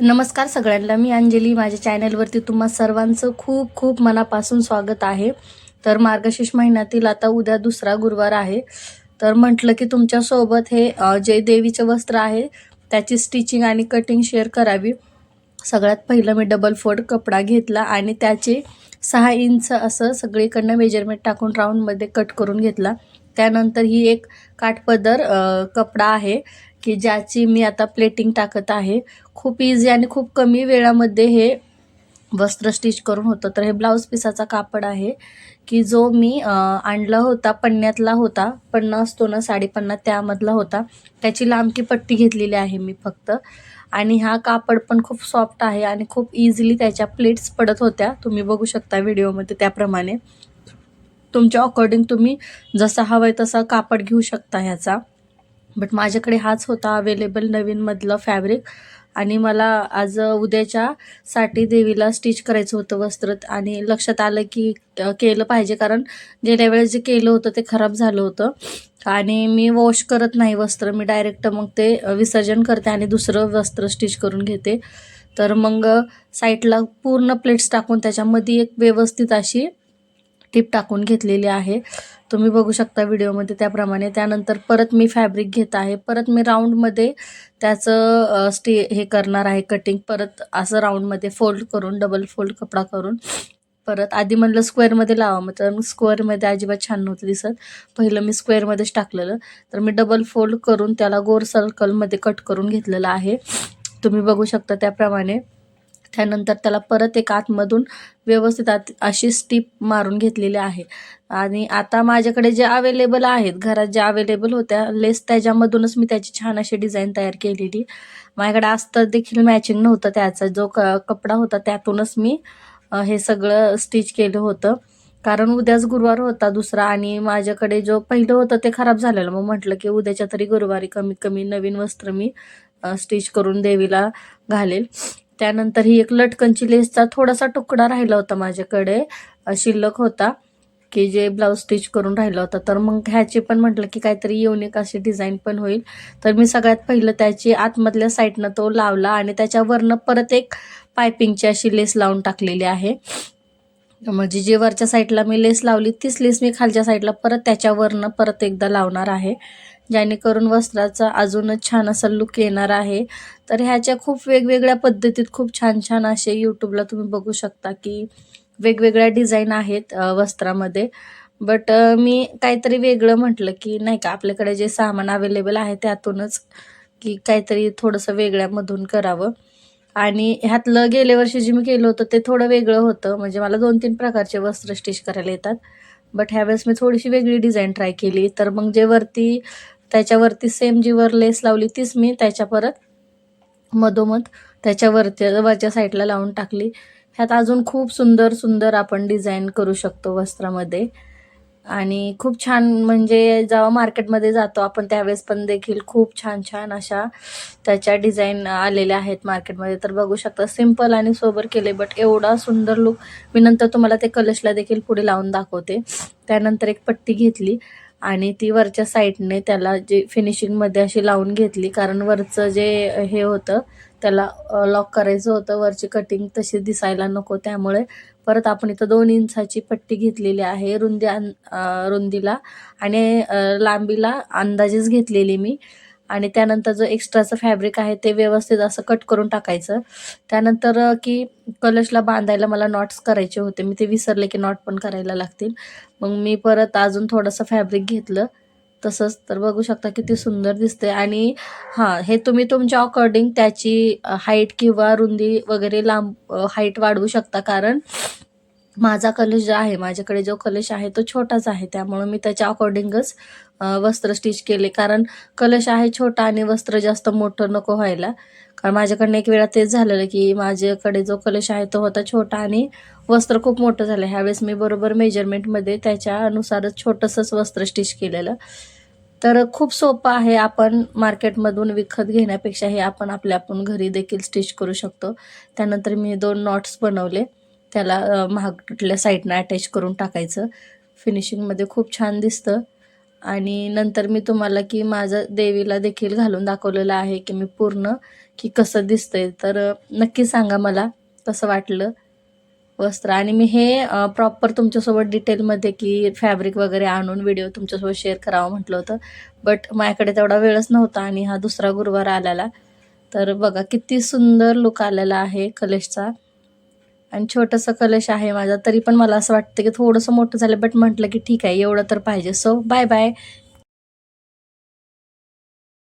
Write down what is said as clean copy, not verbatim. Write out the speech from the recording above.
नमस्कार सगळ्यांना, मी अंजली. माझ्या चॅनलवरती तुम्हा सर्वांचं खूप खूप मनापासून स्वागत आहे. तर मार्गशीर्ष महिन्यातील आता उद्या दुसरा गुरुवार आहे. तर म्हटलं की तुमच्यासोबत हे जे देवीचं वस्त्र आहे त्याची स्टिचिंग आणि कटिंग शेअर करावी. सगळ्यात पहिलं मी डबल फोल्ड कपडा घेतला आणि त्याचे 6 इंच असं सगळीकडनं मेजरमेंट टाकून राऊंडमध्ये कट करून घेतला. त्यानंतर ही एक काठपदर कपडा आहे की ज्याची मी आता प्लेटिंग टाकत आहे. खूप इझी आणि खूप कमी वेळामध्ये हे वस्त्र स्टिच करून होतं. तर हे ब्लाऊज पिसाचा कापड आहे की जो मी आणला होता, पन्न्यातला होता. पन्ना असतो ना, 50.50 त्यामधला होता. त्याची लांबकी पट्टी घेतलेली आहे मी फक्त. आणि हा कापड पण खूप सॉफ्ट आहे आणि खूप इझिली त्याच्या प्लेट्स पडत होत्या. तुम्ही बघू शकता व्हिडिओमध्ये. त्याप्रमाणे तुमच्या अकॉर्डिंग तुम्ही जसा हवं आहे तसा कापड घेऊ शकता ह्याचा. बट माझ्याकडे हाच होता अवेलेबल नवीनमधलं फॅब्रिक. आणि मला आज उद्याच्यासाठी देवीला स्टिच करायचं होतं वस्त्र. आणि लक्षात आलं की केलं पाहिजे, कारण गेल्या वेळेस जे केलं होतं ते खराब झालं होतं. आणि मी वॉश करत नाही वस्त्र, मी डायरेक्ट मग ते विसर्जन करते आणि दुसरं वस्त्र स्टिच करून घेते. तर मग साईडला पूर्ण प्लेट्स टाकून त्याच्यामध्ये एक व्यवस्थित अशी टीप टाकून घेतलेली आहे. तुम्ही बघू शकता व्हिडिओमध्ये. त्याप्रमाणे त्यानंतर परत मी फॅब्रिक घेत आहे. परत मी राऊंडमध्ये त्याचं हे करणार आहे कटिंग. परत असं राऊंडमध्ये फोल्ड करून, डबल फोल्ड कपडा करून परत आधी म्हणलं स्क्वेअरमध्ये लावा, मग तर स्क्वेअरमध्ये अजिबात छान नव्हतं दिसत. पहिलं मी स्क्वेअरमध्येच टाकलेलं. तर मी डबल फोल्ड करून त्याला गोल सर्कलमध्ये कट करून घेतलेलं आहे. तुम्ही बघू शकता त्याप्रमाणे. त्यानंतर त्याला परत एक आतमधून व्यवस्थित अशी स्टिप मारून घेतलेली आहे. आणि आता माझ्याकडे जे अवेलेबल आहेत, घरात ज्या अवेलेबल होत्या लेस, त्याच्यामधूनच मी त्याची छान अशी डिझाईन तयार केलेली. माझ्याकडे अस्तर देखील मॅचिंग नव्हतं, त्याचा जो कपडा होता त्यातूनच मी हे सगळं स्टिच केलं होतं. कारण उद्याच गुरुवार होता दुसरा आणि माझ्याकडे जो पहिलं होतं ते खराब झालेलं. मग म्हटलं की उद्याच्या तरी गुरुवारी कमीत कमी नवीन वस्त्र मी स्टिच करून देवीला घालेल. त्यानंतर ही एक लटकनची लेसचा थोडासा तुकडा राहिला होता माझ्याकडे, शिल्लक होता, की जे ब्लाऊज स्टिच करून राहिला होता. तर मग ह्याची पण म्हटलं की काहीतरी युनिक अशी डिझाईन पण होईल. तर मी सगळ्यात पहिलं त्याची आतमधल्या साईडनं तो लावला आणि त्याच्यावरनं परत एक पायपिंगची अशी लेस लावून टाकलेली आहे. म्हणजे जे वरच्या साईडला मी लेस लावली तीच लेस मी खालच्या साईडला परत त्याच्यावरनं परत एकदा लावणार आहे, जेणेकरून वस्त्राचा अजूनच छान असा लुक येणार आहे. तर ह्याच्या खूप वेगवेगळ्या पद्धतीत खूप छान छान असे यूट्यूबला तुम्ही बघू शकता की वेगवेगळ्या डिझाईन आहेत वस्त्रामध्ये. बट मी काहीतरी वेगळं म्हटलं की नाही का, आपल्याकडे जे सामान अवेलेबल आहे त्यातूनच की काहीतरी थोडंसं वेगळ्यामधून करावं. आणि ह्यातलं गेल्या वर्षी जे मी केलं होतं ते थोडं वेगळं होतं. म्हणजे मला 2-3 प्रकारचे वस्त्र स्टिच करायला येतात. बट ह्यावेळेस मी थोडीशी वेगळी डिझाईन ट्राय केली. तर मग जे वरती त्याच्यावरती सेम जी वर लेस लावली तीच मी त्याच्या परत मधोमध त्याच्यावरती वरच्या साईडला लावून टाकली. ह्यात अजून खूप सुंदर सुंदर आपण डिझाईन करू शकतो वस्त्रामध्ये. आणि खूप छान, म्हणजे जेव्हा मार्केटमध्ये जातो आपण त्यावेळेस पण देखील खूप छान छान अशा त्याच्या डिझाईन आलेल्या आहेत मार्केटमध्ये. तर बघू शकता सिंपल आणि सोबर केले, बट एवढा सुंदर लुक. मी नंतर तुम्हाला ते कलशला देखील पुढे लावून दाखवते. त्यानंतर एक पट्टी घेतली आणि ती वरच्या साईडने त्याला जे फिनिशिंगमध्ये अशी लावून घेतली, कारण वरचं जे हे होतं त्याला लॉक करायचं होतं, वरची कटिंग तशी दिसायला नको. त्यामुळे परत आपण इथं 2 इंचाची पट्टी घेतलेली आहे रुंदीला आणि लांबीला अंदाजेच घेतलेली मी. आणि त्यानंतर जो एक्स्ट्राचं फॅब्रिक आहे ते व्यवस्थित असं कट करून टाकायचं. त्यानंतर की कलशला बांधायला मला नॉट्स करायचे होते, मी ते विसरले की नॉट पण करायला लागतील. मग मी परत अजून थोडंसं फॅब्रिक घेतलं तसंच. तर बघू शकता किती सुंदर दिसते. आणि हां, हे तुम्ही तुमच्या अकॉर्डिंग त्याची हाईट किंवा रुंदी वगैरे लांब हाईट वाढवू शकता. कारण माझा कलश जो आहे, माझ्याकडे जो कलश आहे तो छोटाच आहे, त्यामुळे मी त्याच्या अकॉर्डिंगच वस्त्र स्टिच केले. कारण कलश आहे छोटा आणि वस्त्र जास्त मोठं नको व्हायला. कारण माझ्याकडनं एक वेळा तेच झालेलं की माझ्याकडे जो कलश आहे तो होता छोटा आणि वस्त्र खूप मोठं झालं. ह्यावेळेस मी बरोबर मेजरमेंटमध्ये त्याच्यानुसारच छोटंसंच वस्त्र स्टिच केलेलं. तर खूप सोपं आहे. आपण मार्केटमधून विकत घेण्यापेक्षा हे आपण आपण घरी देखील स्टिच करू शकतो. त्यानंतर मी 2 नॉट्स बनवले. त्याला मागल्या साईडनं अटॅच करून टाकायचं. फिनिशिंगमध्ये खूप छान दिसतं. आणि नंतर मी तुम्हाला की माझं देवीला देखील घालून दाखवलेलं आहे की मी पूर्ण की कसं दिसतंय. तर नक्की सांगा मला कसं वाटलं वस्त्र. आणि मी हे प्रॉपर तुमच्यासोबत डिटेलमध्ये की फॅब्रिक वगैरे आणून व्हिडिओ तुमच्यासोबत शेअर करावं म्हटलं होतं, बट माझ्याकडे तेवढा वेळच नव्हता आणि हा दुसरा गुरुवार आलेला. तर बघा किती सुंदर लुक आलेला आहे कलशचा. आणि छोटंसं कलश आहे माझा, तरी पण मला असं वाटतं की थोडंसं मोठं झालं, बट म्हटलं की ठीक आहे एवढं तर पाहिजे. So bye bye.